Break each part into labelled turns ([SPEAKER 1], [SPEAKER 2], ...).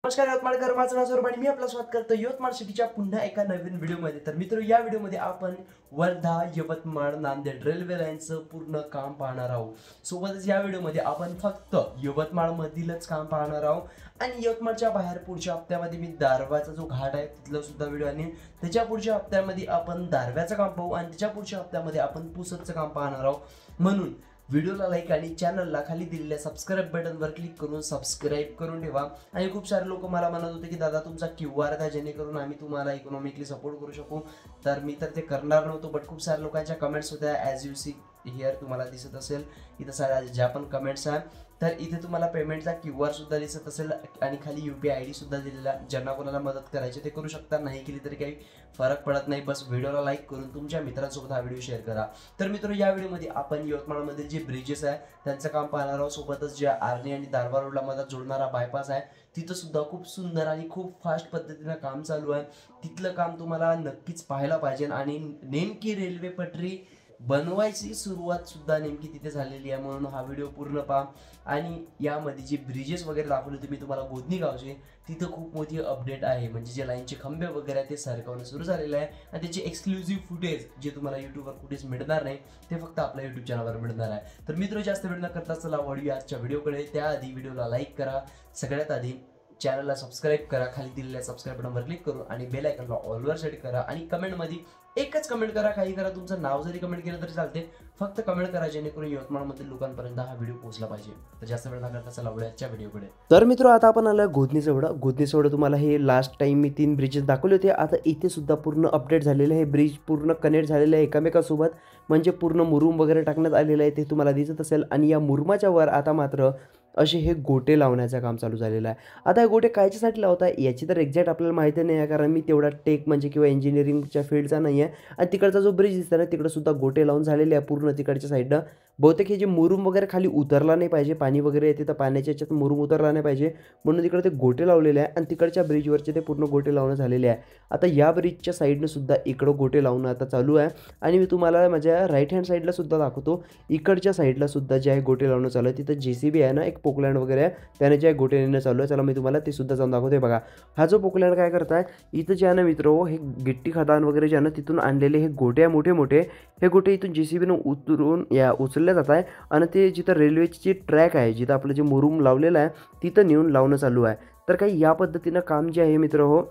[SPEAKER 1] नमस्कार यवतमाळकर, माझं नाव सौरभ आणि मी आपलं स्वागत करतो यवतमाळ सिटीच्या पुन्हा एका नवीन व्हिडिओमध्ये। तर मित्र, या व्हिडिओमध्ये आपण वर्धा यवतमाळ नांदेड रेल्वे लाईनचं पूर्ण काम पाहणार आहोत। सोबतच या व्हिडिओमध्ये आपण फक्त यवतमाळ मधीलच काम पाहणार आहोत आणि यवतमाळच्या बाहेर पुढच्या हप्त्यामध्ये मी दारव्हाचा जो घाट आहे तिथला सुद्धा व्हिडिओ आणीन। त्याच्या पुढच्या हप्त्यामध्ये आपण दारव्हाचं काम पाहू आणि त्याच्या पुढच्या हप्त्यामध्ये आपण पुसदचं काम पाहणार आहोत। म्हणून व्हिडिओला लाईक आणि चॅनलला खाली दिलेल्या सबस्क्राईब बटनवर क्लिक करून सबस्क्राईब करून ठेवा। आणि खूप सारे लोक मला म्हणत होते की दादा तुमचा QR द्या जेणेकरून आम्ही तुम्हाला इकॉनॉमिकली सपोर्ट करू शकू। तर मी तर ते करणार नव्हतो, बट खूप सारे लोकांच्या कमेंट्स होत्या ॲज यू सी हिअर, तुम्हाला दिसत असेल इथं साऱ्या ज्या पण कमेंट्स आहेत। तर इथे तुम्हाला पेमेंटचा QR सुद्धा दिसत असेल आणि खाली UPI ID सुद्धा दिलेला, ज्यांना कोणाला मदत करायची ते करू शकता, नाही केली तरी काही फरक पडत नाही। बस व्हिडिओला लाईक करून तुमच्या मित्रांसोबत हा व्हिडिओ शेअर करा। तर मित्र, या व्हिडिओमध्ये आपण यवतमाळमधील जे ब्रिजेस आहे त्यांचं काम पाहणार आहोत। सोबतच ज्या आर्णी आणि दारवा रोडला मधात जोडणारा बायपास आहे तिथं सुद्धा खूप सुंदर आणि खूप फास्ट पद्धतीनं काम चालू आहे। तिथलं काम तुम्हाला नक्कीच पाहायला पाहिजे आणि नेमकी रेल्वे पटरी बनवायची सुरुवात सुद्धा नेमकी तिथे झालेली आहे, म्हणून हा व्हिडिओ पूर्ण पहा। आणि यामध्ये जे ब्रिजेस वगैरे दाखवले होते मी तुम्हाला गोधनी गावचे, तिथं खूप मोठी अपडेट आहे, म्हणजे जे लाईनचे खंबे वगैरे ते सरकवणं सुरू झालेलं आहे आणि त्याचे एक्सक्लुझिव्ह फुटेज जे तुम्हाला यूट्यूबवर कुठेच मिळणार नाही ते फक्त आपल्या यूट्यूब चॅनलवर मिळणार आहे। तर मित्र, जास्त वेळ न करता चला वळूया आजच्या व्हिडिओकडे। त्याआधी व्हिडिओला लाईक करा, सगळ्यात आधी चॅनलला सबस्क्राईब करा, खाली दिलेल्या सबस्क्राईब बटनवर क्लिक करून आणि बेल आयकॉनला ऑलवर सेट करा आणि कमेंटमध्ये एकच कमेंट करा, काही करा, तुमचं नाव जरी कमेंट केलं तरी चालते, फक्त कमेंट करा जेणेकरून यवतमाळमधील लोकांपर्यंत हा व्हिडिओ पोहोचला पाहिजे। तर जास्त वेळ न करता चला वळूया आजच्या व्हिडिओकडे। तर मित्र, आता आपण आलं गोधनीचं तुम्हाला हे लास्ट टाइम मी 3 ब्रिजेस दाखवले होते, आता इथे सुद्धा पूर्ण अपडेट झालेलं आहे, ब्रिज पूर्ण कनेक्ट झालेलं आहे एकमेकांसोबत, म्हणजे पूर्ण मुरुम वगैरे टाकण्यात आलेलं आहे, ते तुम्हाला दिसत असेल। आणि या मुरुमाच्या वर आता मात्र असे हे गोटे लावण्याचं काम चालू झालेलं आहे। आता हे गोटे कायच्यासाठी लावत आहे याची तर एक्झॅक्ट आपल्याला माहिती नाही आहे, कारण मी तेवढा टेक म्हणजे किंवा इंजिनिअरिंगच्या फील्डचा नाही आहे। आणि तिकडचा जो ब्रिज दिसतो ना तिकडे सुद्धा गोटे लावून झालेले आहे पूर्ण तिकडच्या साईडनं। बहुतेक हे जे मुरुम वगैरे खाली उतरला नाही पाहिजे, पाणी वगैरे येते तर पाण्याच्या याच्यात मुरुम उतरला नाही पाहिजे, म्हणून तिकडे ते गोटे लावलेले आहे आणि तिकडच्या ब्रिजवरचे ते पूर्ण गोटे लावणं झालेले आहे। आता या ब्रिजच्या साईडनं सुद्धा इकडं गोटे लावणं आता चालू आहे आणि मी तुम्हाला माझ्या राईट हँड साईडला सुद्धा दाखवतो, इकडच्या साईडला सुद्धा जे आहे गोटे लावणं चालू आहे। तिथं JCB आहे ना, एक पोकलँड वगैरे आहे, त्याने जे आहे गोटे नेणं चालू आहे। चला मी तुम्हाला ते सुद्धा जाऊन दाखवते। बघा हा जो पोकलँड काय करताय, इथं जे आहे ना मित्र, हे गिट्टी खदान वगैरे जे आहे ना तिथून आणलेले हे गोटे आहे मोठे मोठे, हे गोटे इथून JCBनं उतरून उचलले जात आहे आणि ते जिथं रेल्वेची जी ट्रॅक आहे, जिथं आपलं जे मुरुम लावलेलं आहे तिथं नेऊन लावणं चालू आहे। तर काही या पद्धतीनं काम जे आहे मित्र हो,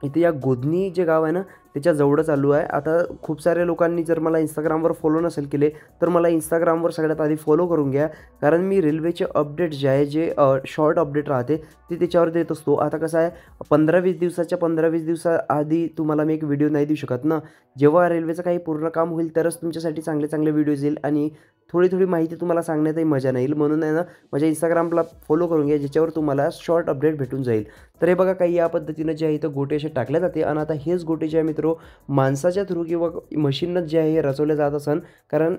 [SPEAKER 1] इथे या गोधनी जे गाव आहे ना त्याच्या जवळ चालू आहे। आता खूप साऱ्या लोकांनी जर मला इंस्टाग्रामवर फॉलो नसेल केले तर मला इंस्टाग्रामवर सगळ्यात आधी फॉलो करून घ्या, कारण मी रेल्वेचे अपडेट जे आहे, जे शॉर्ट अपडेट राहते ते त्याच्यावर देत असतो। आता कसं आहे, 15-20 दिवसाआधी तुम्हाला मी एक व्हिडिओ नाही देऊ शकत ना, जेव्हा रेल्वेचं काही पूर्ण काम होईल तरच तुमच्यासाठी चांगले चांगले व्हिडिओज येईल आणि थोडी माहिती तुम्हाला सांगण्यातही मजा नाही येईल, म्हणून आहे ना माझ्या इंस्टाग्रामला फॉलो करून घ्या, ज्याच्यावर तुम्हाला शॉर्ट अपडेट भेटून जाईल। तर हे बघा काही या पद्धतीनं जे आहे इथं गोटे असे टाकले जाते आणि आता हेच गोटे जे आहे मित्र माणसाच्या थ्रू किंवा मशीननं जे आहे हे रचवले जात असन, कारण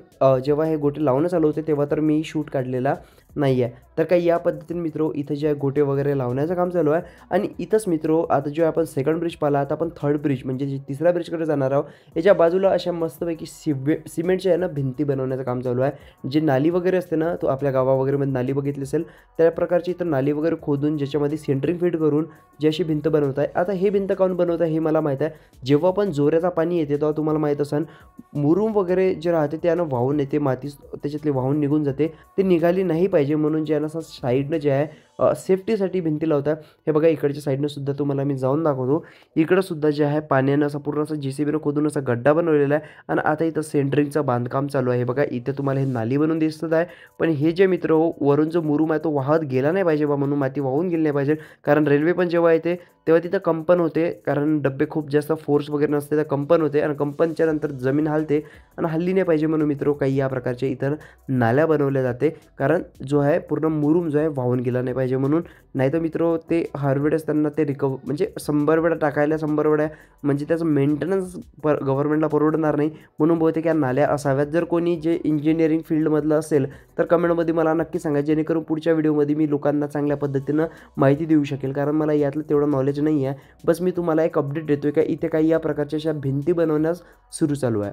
[SPEAKER 1] जेव्हा हे गोटे लावणं चालू होते तेव्हा तर मी शूट काढलेला नाही आहे। तर काही या पद्धतीने मित्रो इथं जे आहे गोटे वगैरे लावण्याचं काम चालू आहे। आणि इथंच मित्रो आता जो आपण सेकंड ब्रिज पाहिला, आता आपण थर्ड ब्रिज म्हणजे जे तिसऱ्या ब्रिजकडे जाणार आहोत। याच्या बाजूला अशा मस्तपैकी सिमेंटच्या आहे ना भिंती बनवण्याचं काम चालू आहे। जे नाली वगैरे असते ना, तो आपल्या गावा वगैरेमध्ये नाली बघितली असेल त्या प्रकारची इथं नाली वगैरे खोदून ज्याच्यामध्ये सेंटरिंग फिट करून जी अशी भिंत बनवत आहे। आता हे भिंत काऊन बनवत आहे हे मला माहीत आहे, जेव्हा पण जोराचा पाणी येते तेव्हा तुम्हाला माहीत असेल मुरुम वगैरे जे राहते त्यानं वाहून येते, माती त्याच्यातली वाहून निघून जाते, ते निघाली नाही पाहिजे म्हणून जे आहे ना साईडनं जे आहे सेफ्टीसाठी भिंती लावतात। हे बघा इकडच्या साईडनं सुद्धा तुम्हाला मी जाऊन दाखवतो, इकडं सुद्धा जे आहे पाण्यानं असा पूर्ण असा JCBनं खोदून असा गड्डा बनवलेला आहे आणि आता इथं सेंटरिंगचं बांधकाम चालू आहे। हे बघा इथं तुम्हाला हे नाली बनवून दिसत आहे, पण हे जे मित्र वरून जो मुरुम आहे तो वाहत गेला नाही पाहिजे बा, म्हणून माती वाहून गेली नाही पाहिजे, कारण रेल्वे पण जेव्हा येते तेव्हा तिथं कंपन होते, कारण डब्बे खूप जास्त फोर्स वगैरे नसते तर कंपन होते आणि कंपनच्या नंतर जमीन हलते आणि हल्ली नाही पाहिजे म्हणून मित्र काही या प्रकारचे इतर नाल्या बनवल्या जाते, कारण जो आहे पूर्ण मुरुम जो आहे वाहून गेला नाही पाहिजे म्हणून। नाही तर मित्र ते हर वेळेस त्यांना ते म्हणजे 100 वेळा टाकायला 100 वेळा म्हणजे त्याचं मेंटेनन्स गव्हर्नमेंटला परवडणार नाही, म्हणून बहुतेक या नाल्या असाव्यात। जर कोणी जे इंजिनिअरिंग फील्डमधलं असेल तर कमेंटमध्ये मला नक्की सांगा, जेणेकरून पुढच्या व्हिडिओमध्ये मी लोकांना चांगल्या पद्धतीनं माहिती देऊ शकेल, कारण मला यातलं तेवढं नॉलेज नाही आहे। बस मी तुम्हाला एक अपडेट देतोय का इथे काही या प्रकारच्या अशा भिंती बनवण्यास सुरू चालू आहे।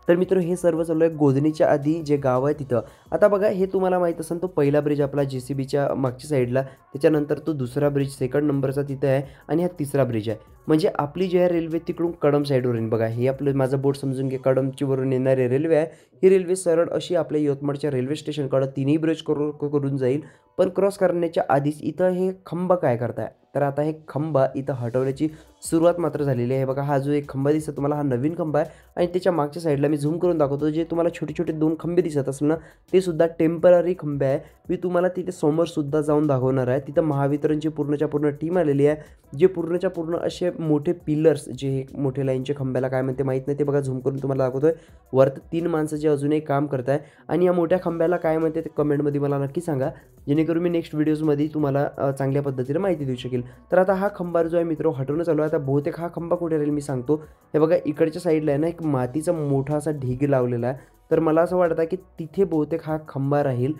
[SPEAKER 1] तर मित्र हे सर्व चालू आहे गोधनीच्या आधी जे गाव आहे तिथं. आता बघा हे तुम्हाला माहीत असेल तो पहिला ब्रिज आपला JCBच्या मागच्या साईडला, त्याच्यानंतर तो दुसरा ब्रिज सेकंड नंबरचा तिथे आहे आणि हा तिसरा ब्रिज आहे. म्हणजे आपली जी आहे रेल्वे तिकडून कळंब साईडवर येईल. बघा हे आपलं माझं बोट समजून घे, कळंबची वरून येणारी रेल्वे आहे. ही रेल्वे सरळ अशी आपल्या यवतमाळच्या रेल्वे स्टेशनकडं तिन्ही ब्रिज करून जाईल. पण क्रॉस करण्याच्या आधीच इथं हे खंबा काय करताय, तर आता हे खंबा इथं हटवण्याची सुरुवात मात्र झालेली आहे. बघा हा जो एक खंबा दिसतो तुम्हाला, हा नवीन खंबा आहे आणि त्याच्या मागच्या साईडला मी झूम करून दाखवतो. जे तुम्हाला छोटे छोटे 2 खंबे दिसत असेल ना, ते सुद्धा टेम्पररी खंबे आहे. मी तुम्हाला तिथे समोरसुद्धा जाऊन दाखवणार आहे. तिथं महावितरणची पूर्णच्या पूर्ण टीम आलेली आहे, जे पूर्णच्या पूर्ण असे मोठे पिलर्स, जे मोठे लाईनचे खंब्याला काय म्हणते माहीत नाही, ते बघा झूम करून तुम्हाला दाखवतोय. वरती 3 माणसं जे अजूनही काम करत आहे आणि या मोठ्या खंब्याला काय म्हणते ते कमेंटमध्ये मला नक्की सांगा, जेणेकरून मी नेक्स्ट व्हिडिओजमध्ये तुम्हाला चांगल्या पद्धतीने माहिती देऊ शकेल. तर आता हा खंबा जो आहे मित्र हटवणं चालू आहे. आता बहुतेक हा खंबा कुठे राहील मी सांगतो. हे बघा इकडच्या साईडला आहे ना एक मातीचा मोठा असा ढीग लावलेला आहे. तर मला असं वाटतं की तिथे बहुतेक हा खंबा राहील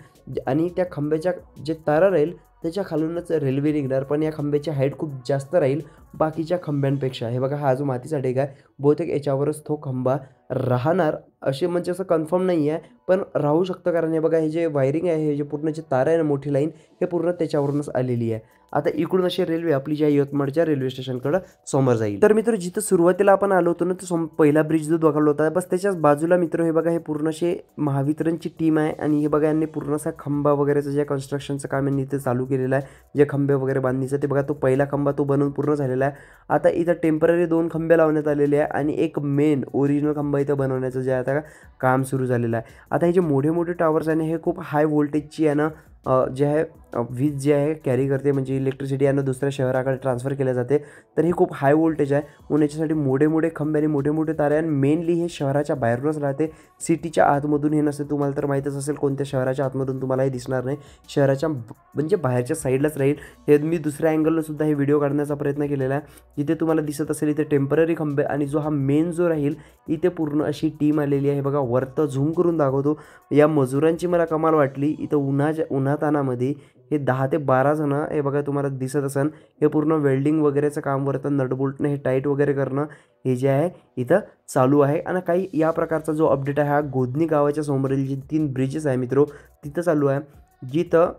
[SPEAKER 1] आणि त्या खंब्याच्या जे तारा राहील त्याच्या खालूनच रेल्वे निघणार. पण या खंब्याची हाईट खूप जास्त राहील बाकीच्या खंब्यांपेक्षा. हे बघा हा जो मातीचा ढीग आहे बहुतेक याच्यावरच तो खंबा राहणार, असे म्हणजे असं कन्फर्म नाही आहे पण राहू शकतं. कारण हे बघा हे जे वायरिंग आहे, हे जे पूर्ण जे तार आहे ना मोठी लाईन, हे पूर्ण त्याच्यावरूनच आलेली आहे. आता इकडून अशी रेल्वे आपली ज्या यवतमाळच्या रेल्वे स्टेशनकडं समोर जाईल. तर मित्र जिथं सुरुवातीला आपण आलो होतो ना, तो पहिला ब्रिज जो बघायला होता बस त्याच्याच बाजूला मित्र हे बघा हे पूर्ण असे महावितरणची टीम आहे आणि हे बघा यांनी पूर्ण असा खंबा वगैरेचं जे कन्स्ट्रक्शनचं काम यांनी इथे चालू केलेलं आहे. जे खंबे वगैरे बांधणीचं ते बघा तो पहिला खंबा तो बनवून पूर्ण झालेला आहे. आता इथं टेम्पररी 2 खंबे लावण्यात आलेले आहे आणि एक मेन ओरिजिनल खंबा इथं बनवण्याचं जे आता काम सुरू झालेलं आहे. आता हे जे मोठे मोठे टावर्स आहे ना, हे खूप हाय व्होल्टेजची आहे ना जे आहे वीज जे आहे कॅरी करते, म्हणजे इलेक्ट्रिसिटी आहे ना दुसऱ्या शहराकडे ट्रान्सफर केल्या जाते. तर हे खूप हाय व्होल्टेज आहे म्हणून याच्यासाठी मोठे मोठे खंबे आणि मोठे मोठे तारे आणि मेनली हे शहराच्या बाहेरूनच राहते, सिटीच्या आतमधून हे नसते. तुम्हाला तर माहीतच असेल कोणत्या शहराच्या आतमधून तुम्हाला हे दिसणार नाही, शहराच्या म्हणजे बाहेरच्या साईडलाच राहील. हे मी दुसऱ्या अँगलनं सुद्धा हे व्हिडिओ काढण्याचा प्रयत्न केलेला आहे. जिथे तुम्हाला दिसत असेल इथे टेम्पररी खंबे आणि जो हा मेन जो राहील इथे पूर्ण अशी टीम आलेली आहे. बघा वरतं झूम करून दाखवतो. या मजुरांची मला कमाल वाटली. इथं उन्हातानामध्ये हे 10 ते 12 जण हे बघा तुम्हाला दिसत असेल, हे पूर्ण वेल्डिंग वगैरेचं काम वरतं नटबोल्टने हे टाईट वगैरे करणं हे जे आहे इथं चालू आहे. आणि काही या प्रकारचा जो अपडेट आहे हा गोधनी गावाच्या समोरील जे 3 ब्रिजेस आहे मित्रो तिथं चालू आहे, जिथं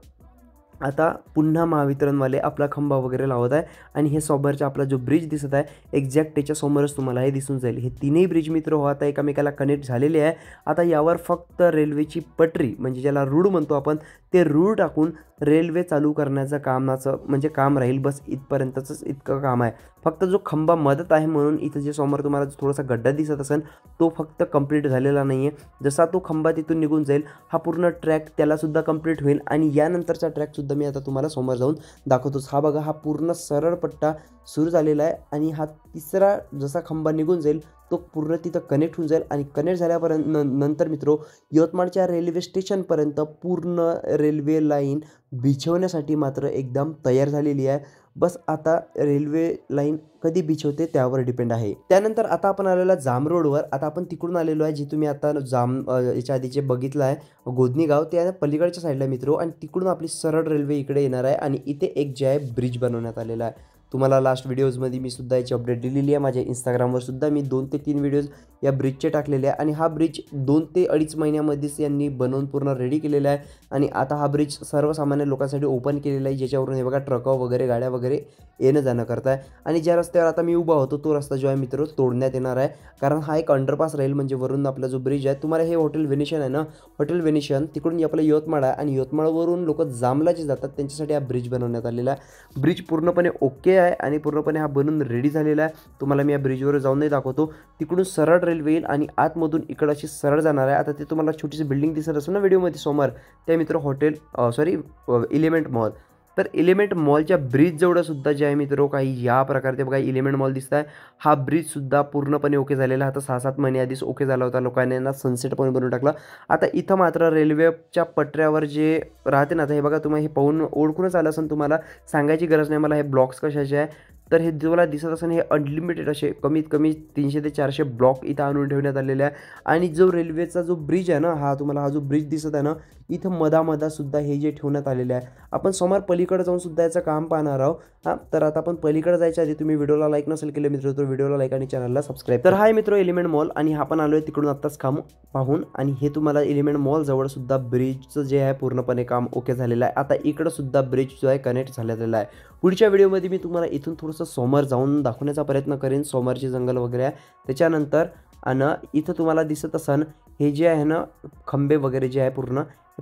[SPEAKER 1] आता पुन्हा महावितरणवाले आपला खंबा वगैरे लावत आहे. आणि हे समोरचा आपला जो ब्रिज दिसत आहे एक्झॅक्ट त्याच्या समोरच तुम्हाला हे दिसून जाईल. हे तिन्ही ब्रिज मित्र हो आता एकमेकाला कनेक्ट झालेले आहे. आता यावर फक्त रेल्वेची पटरी म्हणजे ज्याला रूळ म्हणतो आपण, ते रूळ टाकून रेल्वे चालू करण्याचं कामाचं म्हणजे काम राहील. बस इथपर्यंतच इतकं काम आहे. फक्त जो खंबा मदत आहे म्हणून इथं जे समोर तुम्हाला थोडासा गड्डा दिसत असेल तो फक्त कंप्लीट झालेला नाही आहे. जसा तो खंबा तिथून निघून जाईल हा पूर्ण ट्रॅक त्यालासुद्धा कंप्लीट होईल आणि यानंतरचा ट्रॅकसुद्धा मी आता तुम्हाला समोर जाऊन दाखवतोच. हा बघा हा पूर्ण सरळ पट्टा सुरू झालेला आहे आणि हा तिसरा जसा खंबा निघून जाईल तो पूर्ण तिथं कनेक्ट होऊन जाईल आणि कनेक्ट झाल्यापर्यंत नंतर मित्रो यवतमाळच्या रेल्वे स्टेशनपर्यंत पूर्ण रेल्वे लाईन बिछवण्यासाठी मात्र एकदम तयार झालेली आहे. बस आता रेल्वे लाईन कधी बिछवते त्यावर डिपेंड आहे. त्यानंतर आता आपण आलेलो आहे जाम रोडवर. आता आपण तिकडून आलेलो आहे, जे तुम्ही आता याच्या आधी जे बघितलं आहे गोधनी गाव, ते आहे पलीकडच्या साईडला मित्रो आणि तिकडून आपली सरळ रेल्वे इकडे येणार आहे आणि इथे एक जे आहे ब्रिज बनवण्यात आलेला आहे. तुम्हाला लास्ट व्हिडिओजमध्ये मी सुद्धा याची अपडेट दिलेली आहे. माझ्या इंस्टाग्रामवर सुद्धा मी 2 ते 3 व्हिडिओज या ब्रिजचे टाकलेले आहे आणि हा ब्रिज 2 ते 2.5 महिन्यामध्येच यांनी बनवून पूर्ण रेडी केलेला आहे. आणि आता हा ब्रिज सर्वसामान्य लोकांसाठी ओपन केलेला आहे, ज्याच्यावरून हे बघा ट्रक वगैरे गाड्या वगैरे येणं जाणं करत आहे. आणि ज्या रस्त्यावर आता मी उभा होतो तो रस्ता जो आहे मित्र तोडण्यात येणार आहे, कारण हा एक अंडरपास राहील. म्हणजे वरून आपला जो ब्रिज आहे, तुम्हाला हे हॉटेल व्हेनेशियन आहे ना, हॉटेल व्हेनेशियन तिकडून आपलं यवतमाळ आहे आणि यवतमाळवरून लोक जामला जे जातात त्यांच्यासाठी हा ब्रिज बनवण्यात आलेला आहे. ब्रिज पूर्णपणे ओके आहे आणि पूर्णपणे हा बनून रेडी झालेला आहे. तुम्हाला मी या ब्रिजवर जाऊनही दाखवतो. तिकडून सरळ रेल्वे येईल आणि आतमधून इकडं अशी सरळ जाणार आहे. आता ते तुम्हाला छोटीशी बिल्डिंग दिसत असेल ना व्हिडिओमध्ये समोर, त्या मित्र हॉटेल एलिमेंट मॉल. तर एलिमेंट मॉलच्या ब्रिज जवळ सुद्धा जे आहे मित्र काही या प्रकारचे बघा एलिमेंट मॉल दिसत आहे. हा ब्रिजसुद्धा पूर्णपणे ओके झालेला आहे. आता 6-7 महिने आधीच ओके झाला होता, लोकांनी यांना सनसेट पॉईंट बनवून टाकला. आता इथं मात्र रेल्वेच्या पटऱ्यावर जे राहते ना, आता हे बघा तुम्हाला हे पाहून ओळखूनच आलं असेल, तुम्हाला सांगायची गरज नाही मला हे ब्लॉक्स कशाचे आहे. तर हे तुम्हाला दिसत असेल हे अनलिमिटेड असे कमीत कमी 300 ते 400 ब्लॉक इथं आणून ठेवण्यात आलेले आहे. आणि जो रेल्वेचा जो ब्रिज आहे ना, हा जो ब्रिज दिसत आहे ना, इथं मधामधा सुद्धा हे जे ठेवण्यात आलेले आहे. आपण समोर पलीकडे जाऊन सुद्धा याचं काम पाहणार आहोत. तर आता आपण पलीकडे जायच्या आधी तुम्ही व्हिडिओला लाईक नसेल केले मित्र तर व्हिडिओला लाईक आणि चॅनलला सबस्क्राईब. तर हाय मित्र एलिमेंट मॉल आणि आपण आलोय तिकडून आत्ताच काम पाहून आणि हे तुम्हाला एलिमेंट मॉल जवळ सुद्धा ब्रिजचं जे आहे पूर्णपणे काम ओके झालेलं आहे. आता इकडं सुद्धा ब्रिज जो आहे कनेक्ट झालेला आहे. पुढच्या व्हिडिओमध्ये मी तुम्हाला इथून थोडंसं समोर जाऊन दाखवण्याचा प्रयत्न करेन. समोरचे जंगल वगैरे आहे त्याच्यानंतर आणि इथं तुम्हाला दिसत असन हे जे आहे ना खंबे वगैरे जे आहे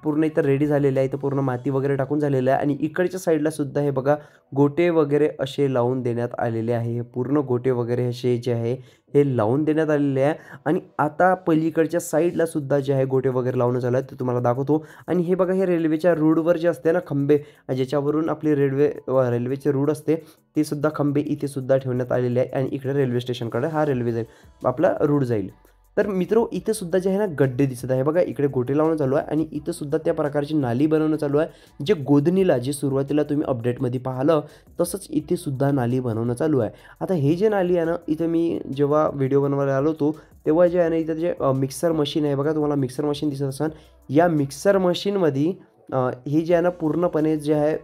[SPEAKER 1] पूर्ण इथं रेडी झालेले आहे. इथं पूर्ण माती वगैरे टाकून झालेलं आहे आणि इकडच्या साईडला सुद्धा हे बघा गोटे वगैरे असे लावून देण्यात आलेले आहे. हे पूर्ण गोटे वगैरे असे जे आहे हे लावून देण्यात आलेले आहे आणि आता पलीकडच्या साईडला सुद्धा जे आहे गोटे वगैरे लावून झालं आहे ते तुम्हाला दाखवतो. आणि हे बघा हे रेल्वेच्या रूळवर जे असते ना खंबे ज्याच्यावरून आपली रेल्वेचे रूळ असते ते सुद्धा खंबे इथे सुद्धा ठेवण्यात आलेले आहे आणि इकडे रेल्वे स्टेशनकडे हा रेल्वे जाईल आपला रूळ जाईल. तर मित्रो इथे सुद्धा जे आहे ना गड्डे दिसत आहे बघा इकडे गोटे लावणं चालू आहे आणि इथं सुद्धा त्या प्रकारची नाली बनवणं चालू आहे. जे गोधनीला जे सुरुवातीला तुम्ही अपडेटमध्ये पाहिलं तसंच इथे सुद्धा नाली बनवणं चालू आहे. आता हे जे नाली आहे ना इथं मी जेव्हा व्हिडिओ बनवायला आलो होतो तेव्हा जे आहे ना इथं जे मिक्सर मशीन आहे बघा तुम्हाला मिक्सर मशीन दिसत असेल. या मिक्सर मशीनमध्ये हे जे आहे ना पूर्णपणे जे आहे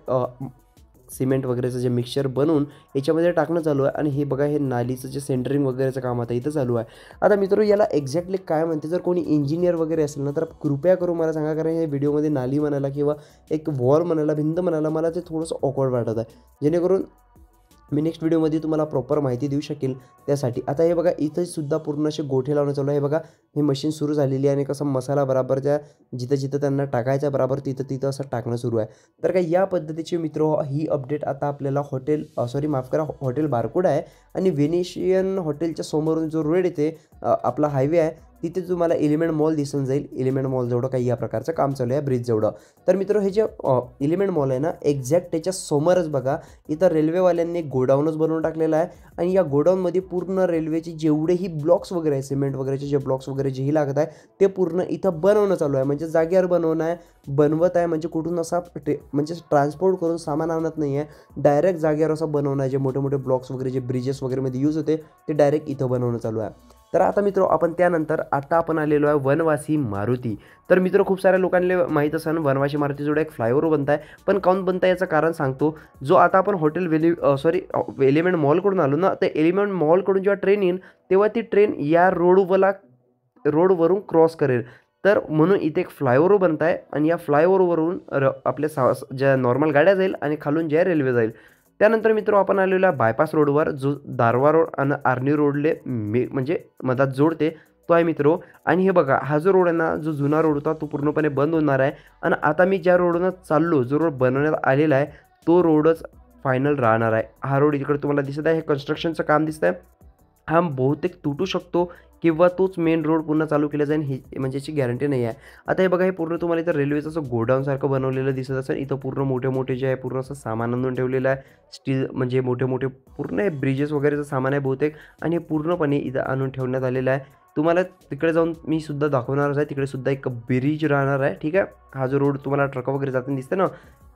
[SPEAKER 1] सिमेंट वगैरेचं जे मिक्सचर बनवून याच्यामध्ये टाकणं चालू आहे आणि हे बघा हे नालीचं जे सेंटरिंग वगैरेचं काम आता इथं चालू आहे. आता मित्र याला एक्झॅक्टली काय म्हणते जर कोणी इंजिनियर वगैरे असेल ना तर कृपया करून मला सांगा कारण हे व्हिडिओमध्ये नाली म्हणायला किंवा एक वॉल म्हणायला भिंत म्हणायला मला ते थोडंसं ऑकवर्ड वाटत आहे जेणेकरून मी नेक्स्ट व्हिडिओमध्ये तुम्हाला प्रॉपर माहिती देऊ शकेल त्यासाठी. आता हे बघा इथं सुद्धा पूर्ण असे गोठे लावणं चालू आहे. हे बघा हे मशीन सुरू झालेली आहे आणि कसं मसाला बराबर ज्या जिथं त्यांना टाकायचा बराबर तिथं असं टाकणं सुरू आहे. तर काय या पद्धतीचे मित्र ही अपडेट आता आपल्याला हॉटेल बारकोड आहे आणि व्हेनेशियन हॉटेलच्या समोरून जो रोड येते आपला हायवे आहे तिथे तुम्हाला एलिमेंट मॉल दिसून जाईल. एलिमेंट मॉल जेवढं काही या प्रकारचं काम चालू आहे ब्रिज जेवढं. तर मित्र हे जे एलिमेंट मॉल आहे ना एक्झॅक्ट त्याच्या समोरच बघा इथं रेल्वेवाल्यांनी गोडाऊनच बनवून टाकलेला आहे आणि या गोडाऊनमध्ये पूर्ण रेल्वेचे जेवढेही ब्लॉक्स वगैरे आहे सिमेंट वगैरेचे जे ब्लॉक्स वगैरे जेही लागत आहे ते पूर्ण इथं बनवणं चालू आहे. म्हणजे जागेवर बनवत आहे म्हणजे कुठून असा म्हणजे ट्रान्सपोर्ट करून सामान आणत नाही आहे डायरेक्ट जागेवर असं बनवणं आहे. जे मोठे ब्लॉक्स वगैरे जे ब्रिजेस वगैरेमध्ये यूज होते ते डायरेक्ट इथं बनवणं चालू आहे. तर आता मित्र आता आपण आलेलो आहे वनवासी मारुती. तर मित्र खूप साऱ्या लोकांना माहीत असेल वनवासी मारुती जोडा एक फ्लायओव्हर बनत आहे पण काऊन बनत आहे याचं कारण सांगतो. जो आता आपण एलिमेंट मॉलकडून आलो ना तर एलिमेंट मॉलकडून जेव्हा ट्रेन येईल तेव्हा ती ट्रेन या रोडवरून क्रॉस करेल. तर म्हणून इथे एक फ्लायओव्हर बनत आहे आणि या फ्लायओव्हरवरून आपल्या ज्या नॉर्मल गाड्या जाईल आणि खालून ज्या रेल्वे जाईल. त्यानंतर मित्र आपण आलेलो आहे बायपास रोडवर जो दारवा रोड आणि आर्नी रोडले म्हणजे मधात जोडते तो आहे मित्र. आणि हे बघा हा जो रोड आहे ना जो जुना रोड होता तो पूर्णपणे बंद होणार आहे आणि आता मी ज्या रोडनं चाललो जो रोड बनवण्यात आलेला आहे तो रोडच फायनल राहणार आहे. हा रोड इकडे तुम्हाला दिसत आहे हे कन्स्ट्रक्शनचं काम दिसत आहे. हा बहुतेक तुटू शकतो किंवा तोच मेन रोड पुन्हा चालू केला जाईल ही म्हणजे याची गॅरंटी नाही आहे. आता हे बघा हे पूर्ण तुम्हाला इथं रेल्वेचं असं गोडाऊनसारखं बनवलेलं दिसत असेल. इथं पूर्ण मोठे जे आहे पूर्ण असं सामान आणून ठेवलेलं आहे. स्टील म्हणजे मोठे पूर्ण हे ब्रिजेस वगैरेचं सामान आहे बहुतेक आणि हे पूर्णपणे इथं आणून ठेवण्यात आलेलं आहे. तुम्हाला तिकडे जाऊन मी सुद्धा दाखवणारच आहे. तिकडे सुद्धा एक ब्रिज राहणार आहे ठीक आहे. हा जो रोड तुम्हाला ट्रक वगैरे जाताना दिसतं ना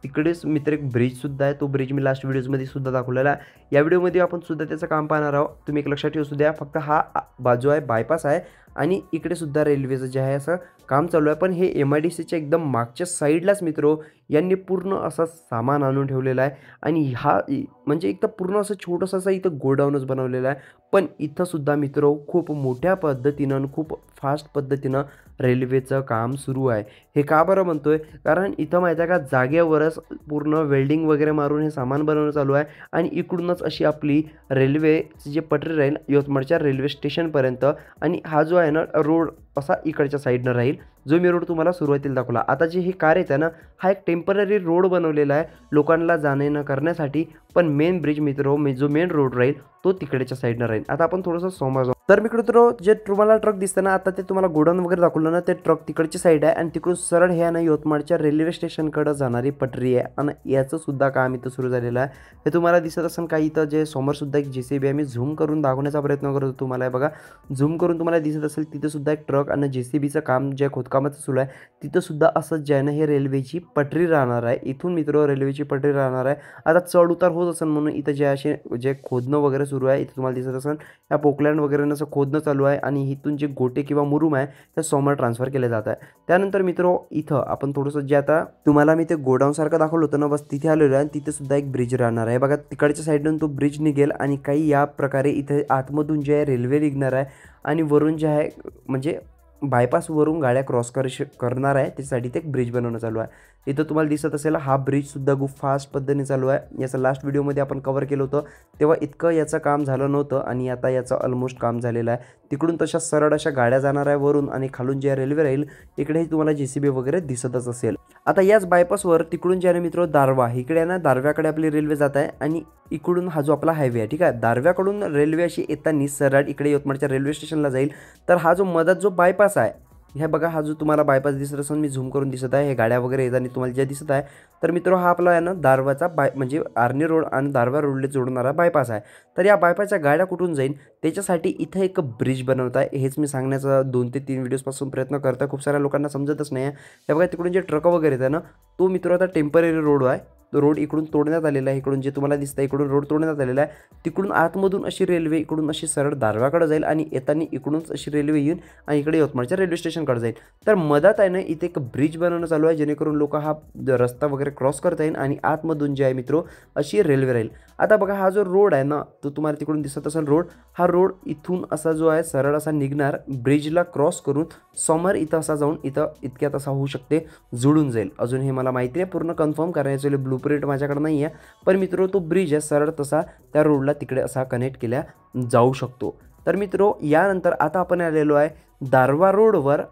[SPEAKER 1] तिकडेच मित्र एक ब्रिजसुद्धा आहे. तो ब्रिज मी लास्ट व्हिडिओमध्ये सुद्धा दाखवलेला आहे. या व्हिडिओमध्ये आपण सुद्धा त्याचं काम पाहणार आहोत. तुम्ही एक लक्षात ठेवू द्या फक्त हा बाजू आहे बायपास आहे आणि इकडे सुद्धा रेल्वेचं जे आहे असं काम चालू आहे. पण हे MIDCच्या एकदम मागच्या साईडलाच मित्र यांनी पूर्ण असं सामान आणून ठेवलेलं आहे आणि हा म्हणजे एकदम पूर्ण असं छोटंसं असं इथं गोडाऊनच बनवलेलं आहे. पण इथं सुद्धा मित्र खूप मोठ्या पद्धतीनं खूप फास्ट पद्धतीनं रेल्वेचं काम सुरू आहे. हे का बरं म्हणतोय कारण इथं माहिती आहे का जागेवरच पूर्ण वेल्डिंग वगैरे मारून हे सामान बनवणं चालू आहे आणि इकडूनच अशी आपली रेल्वेची जे पटरी राहील यवतमाळच्या रेल्वे स्टेशनपर्यंत आणि हा जो आहे ना रोड असा इकडच्या साईडनं राहील जो मी रोड तुम्हाला सुरुवातीला दाखवला. आता जे हे कार्य आहे ना हा एक टेम्पररी रोड बनवलेला आहे लोकांना जाणे न करण्यासाठी. पण मेन ब्रिज मित्र जो मेन रोड राहील तो तिकडेच्या साईडनं राहील. आता आपण थोडंसं समोर जाऊ. तर मित्र जे तुम्हाला ट्रक दिसतं ना आता ते तुम्हाला गोडाऊन वगैरे दाखवलं ना ते ट्रक तिकडची साईड आहे आणि तिकडून सरळ हे ना यवतमाळच्या रेल्वे स्टेशनकडं जाणारी पटरी आहे आणि याचं सुद्धा काम इथं सुरू झालेलं आहे. हे तुम्हाला दिसत असेल काही इथं जे समोर सुद्धा एक JCB आहे. मी झूम करून दाखवण्याचा प्रयत्न करतो तुम्हाला. बघा झूम करून तुम्हाला दिसत असेल तिथे सुद्धा एक ट्रक आणि JCBचं काम जे खोदकाम खोदकामाचं सुरू आहे तिथं सुद्धा असंच जे आहे ना हे रेल्वेची पटरी राहणार आहे. इथून मित्र रेल्वेची पटरी राहणार आहे. आता चढ उतार होत असेल म्हणून इथं जे असे जे खोदणं वगैरे सुरू आहे इथं तुम्हाला दिसत असेल या पोकलँड वगैरे असं खोदणं चालू आहे आणि इथून जे गोटे किंवा मुरुम आहे त्या समोर ट्रान्सफर केले जात आहे. त्यानंतर मित्र इथं आपण थोडंसं जे आता तुम्हाला मी ते गोडाऊन सारखं दाखवलं होतं ना बस तिथे आलेलो आहे आणि तिथे सुद्धा एक ब्रिज राहणार आहे. बघा तिकडच्या साईडून तो ब्रिज निघेल आणि काही या प्रकारे इथे आतमधून जे आहे रेल्वे निघणार आहे आणि वरून जे आहे म्हणजे बायपासवरून गाड्या क्रॉस करणार आहे त्यासाठी ते एक ब्रिज बनवणं चालू आहे. इथं तुम्हाला दिसत असेल हा ब्रिजसुद्धा खूप फास्ट पद्धतीने चालू आहे. याचं लास्ट व्हिडिओमध्ये आपण कव्हर केलं होतं तेव्हा इतकं याचं काम झालं नव्हतं आणि आता याचं ऑलमोस्ट काम झालेलं आहे. तिकडून तशा सरळ अशा गाड्या जाणार आहे वरून आणि खालून जे रेल्वे राहील इकडेही तुम्हाला JCB वगैरे दिसतच असेल. आता याच बायपासवर तिकडून जे आहे मित्र दारवा इकडे आहे ना दारव्याकडे आपली रेल्वे जात आहे आणि इकडून हा जो आपला हायवे आहे ठीक आहे दारव्याकडून रेल्वे अशी येताना सरळ इकडे यवतमाळच्या रेल्वे स्टेशनला जाईल. तर हा जो मधात जो बायपास आहे हे बघा हा जो तुम्हाला बायपास दिसत असेल मी झूम करून दिसत आहे हे गाड्या वगैरे येताना तुम्हाला जे दिसत आहे तर मित्र हा आपला आहे ना दारवाचा म्हणजे आर्नी रोड आणि दारवा रोडला जोडणारा बायपास आहे. तर या बायपासच्या गाड्या कुठून जाईल त्याच्यासाठी इथं एक ब्रिज बनवत आहे. हेच मी सांगण्याचा 2 ते 3 व्हिडिओजपासून प्रयत्न करत आहे. खूप साऱ्या लोकांना समजतच नाही आहे. हे बघा तिकडून जे ट्रक वगैरे येतात ना तो मित्र आता टेम्पररी रोड आहे. तो रोड इकडून तोडण्यात आलेला आहे. इकडून जे तुम्हाला दिसतं इकडून रोड तोडण्यात आलेला आहे. तिकडून आतमधून अशी रेल्वे इकडून अशी सरळ दारव्याकडे जाईल आणि येताना इकडूनच अशी रेल्वे येऊन आणि इकडे यवतमाळच्या रेल्वे स्टेशनकडे जाईल. तर मधात आहे ना इथे एक ब्रिज बनवणं चालू आहे जेणेकरून लोक हा रस्ता वगैरे क्रॉस करता येईल आणि आतमधून जे आहे मित्र अशी रेल्वे राहील. आता बघा हा जो रोड आहे ना तो तुम्हाला तिकडून दिसत असेल रोड हा रोड इथून असा जो आहे सरळ असा निघणार ब्रिजला क्रॉस करून समोर इथं असा जाऊन इथं इतक्यात असा होऊ शकते जुळून जाईल. अजून हे मला माहिती आहे पूर्ण कन्फर्म करायचं ब्लूप्रिंट माझ्याकडे नाही आहे पण मित्र तो ब्रिज आहे सरळ तसा त्या रोडला तिकडे असा कनेक्ट केला जाऊ शकतो. तर मित्र यानंतर आता आपण आलेलो आहे दारवा रोडवर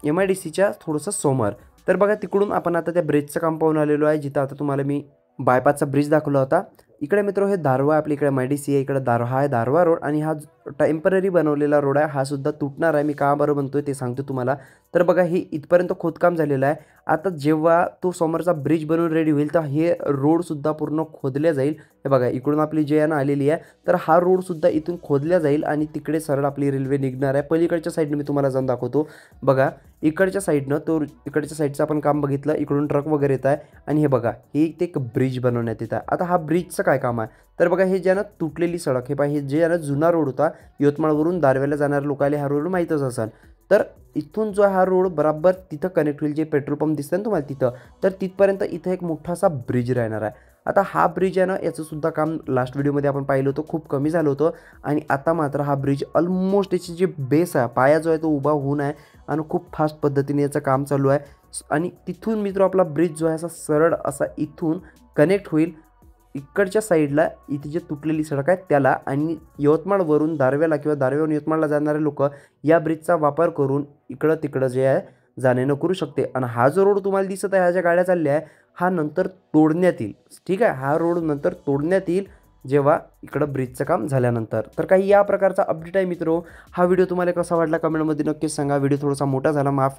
[SPEAKER 1] MIDCच्या थोडंसं समोर. तर बघा तिकडून आपण आता त्या ब्रिजचं काम पाहून आलेलो आहे जिथं आता तुम्हाला मी बायपासचा ब्रिज दाखवला होता. इकडे मित्र हे दारवा आपल्या इकडे MIDC आहे इकडे हा आहे दारवा रोड आणि हा टेम्पररी बनवलेला रोड आहे हा सुद्धा तुटणार आहे. मी का बरं म्हणतोय ते सांगतो तुम्हाला. तर बघा हे इथपर्यंत खोदकाम झालेलं आहे. आता जेव्हा तो समोरचा ब्रिज बनवून रेडी होईल तर हे रोडसुद्धा पूर्ण खोदल्या जाईल. हे बघा इकडून आपली जे आहे ना आलेली आहे तर हा रोडसुद्धा इथून खोदल्या जाईल आणि तिकडे सरळ आपली रेल्वे निघणार आहे. पलीकडच्या साईडनं मी तुम्हाला जाऊन दाखवतो. बघा इकडच्या साईडनं तो इकडच्या साईडचं आपण काम बघितलं इकडून ट्रक वगैरे येत आहे आणि हे बघा हे ते एक ब्रिज बनवण्यात येत आहे. आता हा ब्रिजचं काय काम आहे तर बघा हे जे आहे ना तुटलेली सडक हे हे जे आहे ना जुना रोड होता यवतमाळवरून दारव्याला जाणाऱ्या लोकांना हा रोड माहीतच असेल. तर इथून जो हा रोड बराबर तिथं कनेक्ट होईल जे पेट्रोल पंप दिसतं ना तुम्हाला तिथं तर तिथपर्यंत इथं एक मोठासा ब्रिज राहणार आहे. आता हा ब्रिज आहे ना याचं सुद्धा काम लास्ट व्हिडिओमध्ये आपण पाहिलं होतं खूप कमी झालं होतं आणि आता मात्र हा ब्रिज ऑलमोस्ट याची जी बेस आहे पाया जो आहे तो उभा होऊन आहे आणि खूप फास्ट पद्धतीने याचं काम चालू आहे. आणि तिथून मित्र आपला ब्रिज जो आहे असा सरळ असा इथून कनेक्ट होईल इकडच्या साईडला इथे जे तुटलेली सडक आहे त्याला आणि यवतमाळवरून दारव्याला किंवा दारव्यावरून यवतमाळला जाणारे लोक या ब्रिजचा वापर करून इकडं तिकडं जे आहे जाणे न करू शकते. आणि हा जो रोड तुम्हाला दिसत आहे ह्या ज्या गाड्या चालल्या आहे हा नंतर तोडण्यात येईल ठीक आहे. हा रोड नंतर तोडण्यात येईल जेव्हा इकडं ब्रिजचं काम झाल्यानंतर. तर काही या प्रकारचा अपडेट आहे मित्रो. हा व्हिडिओ तुम्हाला कसा वाटला कमेंटमध्ये नक्कीच सांगा. व्हिडिओ थोडासा मोठा झाला माफ